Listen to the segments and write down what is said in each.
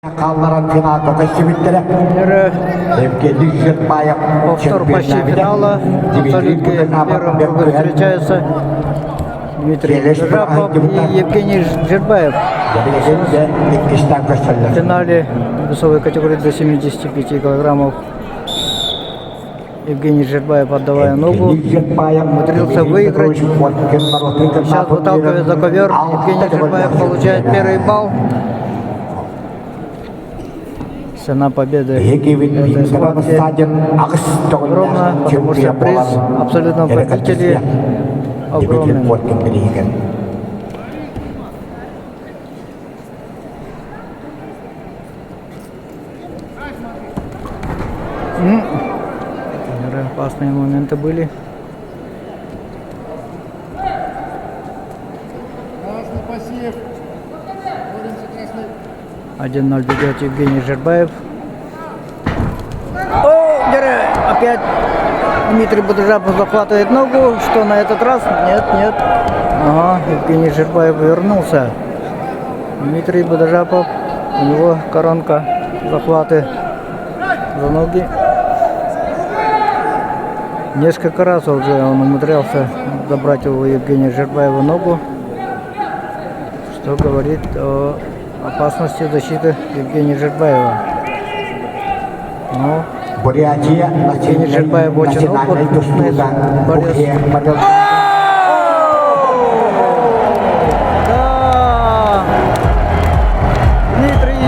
Kaldıran final tokası bitti. Evgeniy Жирбаев. Повтор почти финала. Абсолютно первым кругом встречаются Дмитрий Бежапов и Евгений Жирбаев. В финале весовой категории до 75 килограммов Евгений Жирбаев, отдавая ногу, умудрился выиграть. Сейчас выталкивает за ковер. Евгений Жирбаев получает первый балл. Цена победы этой схватки огромна, потому что приз абсолютно победителей огромен. Опасные моменты были. 1-0 ведет Евгений Жирбаев. Опять Дмитрий Бежапов захватывает ногу. Что на этот раз? Нет. Ага, Евгений Жирбаев вернулся. Дмитрий Бежапов, у него коронка, захваты за ноги. Несколько раз уже он умудрялся забрать у Евгения Жирбаева ногу, что говорит о опасности защиты Евгения Жирбаева. Но Евгений Жирбаев очень опытный борец. Да! Дмитрий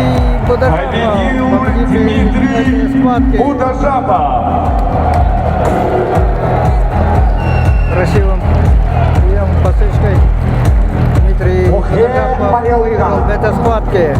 Бежапов. Красивым приемом, посылкой Дмитрий Бежапов выиграл в этой схватке.